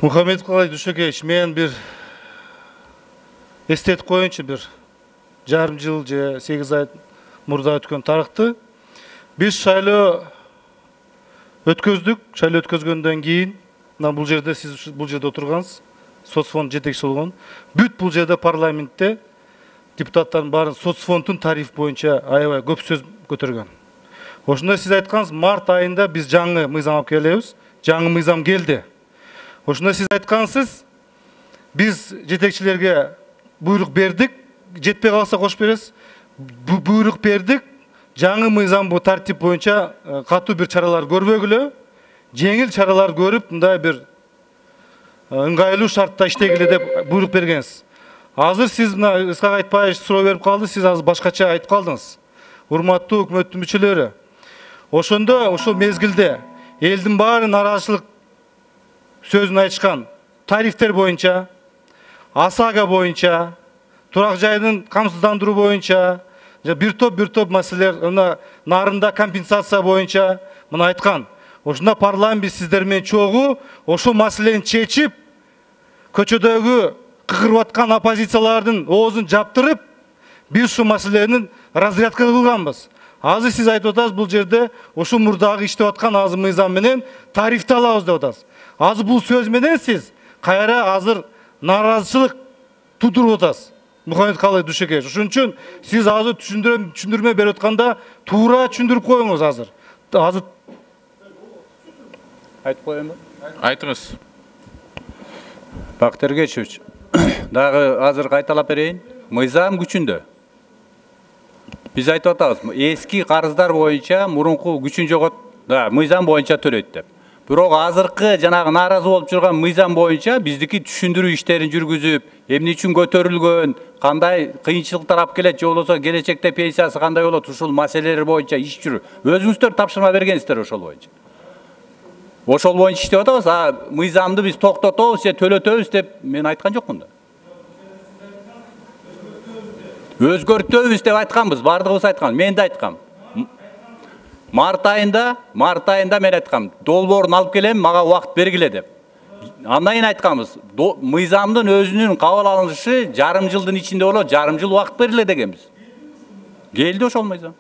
Muhammed Kalay Düşekeç, men bir estetip koyunчу bir жарым жыл же 8 ай мурда өткөн тарыхты биз шайлоо өткөздүк. Шайлоо өткөзгөндөн кийин бул жерде сиз бул жерде отургансыз, соцфонд жетекчиси болгон. Бүт бул жерде парламентте депутаттардын баарын соцфонддун тарифи боюнча аябай көп сөз көтөргөн. Ошондо сиз айткансыз, март айында биз жаңы мыйзам алып келебиз. Жаңы мыйзам келди. Ошондо сиз айткансыз, биз жетекчилерге буйрук бердик, жетпей калса кошуп бересиз. Буйрук бердик, жаңы мыйзам бу тартип боюнча катуу бир чаралар көрбөгүлө, жеңил чаралар көрүп, мындай бир ыңгайлуу шартта иштегиле деп буйрук бергенсиз. Азыр сиз мына Исхак Айтбаев суроо берип калды, сиз азыр башкача айтып калдыңыз. Урматтуу өкмөттүн мүчөлөрү, ошондо ошол мезгилде элдин баары нааразычылык сөзүн айтышкан тарифтер боюнча, ОСАГО боюнча, турак жайдын камсыздандыруу боюнча, бир топ маселелер, нарында компенсация боюнча мына айткан. Ошондо парламент сиздер менен чогуу ошол маселени чечип, көчөдөгү кыгырып аткан оппозициялардын оозун жаптырып, биз ушул маселени разрядка кылганбыз. Азыр сиз айтып атасыз, бул жерде ошол мурдагы иштеп аткан азыр мыйзам менен тарифти алабыз деп атасыз. Азыр бул сөз менен сиз кайра азыр нааразычылык тудуруп атасыз. Мухаммед Калай Düşekeç. Ошон үчүн сиз азыр түшүндүрмө берип атканда туура түшүндүрүп коюңуз азыр. Азыр айтып коеюнбу? Айтыңыз. Бактар Ергечевич, дагы азыр кайталап берейин. Мыйзам күчүндө. Биз айтып атабыз, эски карыздар боюнча мурунку күчүн жогот, мыйзам боюнча төлөйт деп. Бирок азыркы жанагы нааразы болуп жүргөн мыйзам боюнча биздики түшүндүрүү иштерин жүргүзүп, эмне үчүн көтөрүлгөн, кандай кыйынчылыктар алып келет, же болбосо келечекте пенсиясы кандай болот, ушул маселелер боюнча иш жүрүп. Өзүңүздөр тапшырма бергенсиздер ошол боюнча. Ошол боюнча иштеп атабыз, мыйзамды биз токтотобуз же төлөтөбүз деп мен айткан жокмун да. Өзгөртөбүз деп айтканбыз, бардыгыбыз айткан, мен да айткам. Март айында мен айткам, долбоорун алып келем, мага убакыт бергиле деп. Андан кийин айтканбыз, мыйзамдын өзүнүн кабыл алынышы жарым жылдын ичинде болот, жарым жыл убакыт бергиле дегенбиз. Келди ошол мыйзам.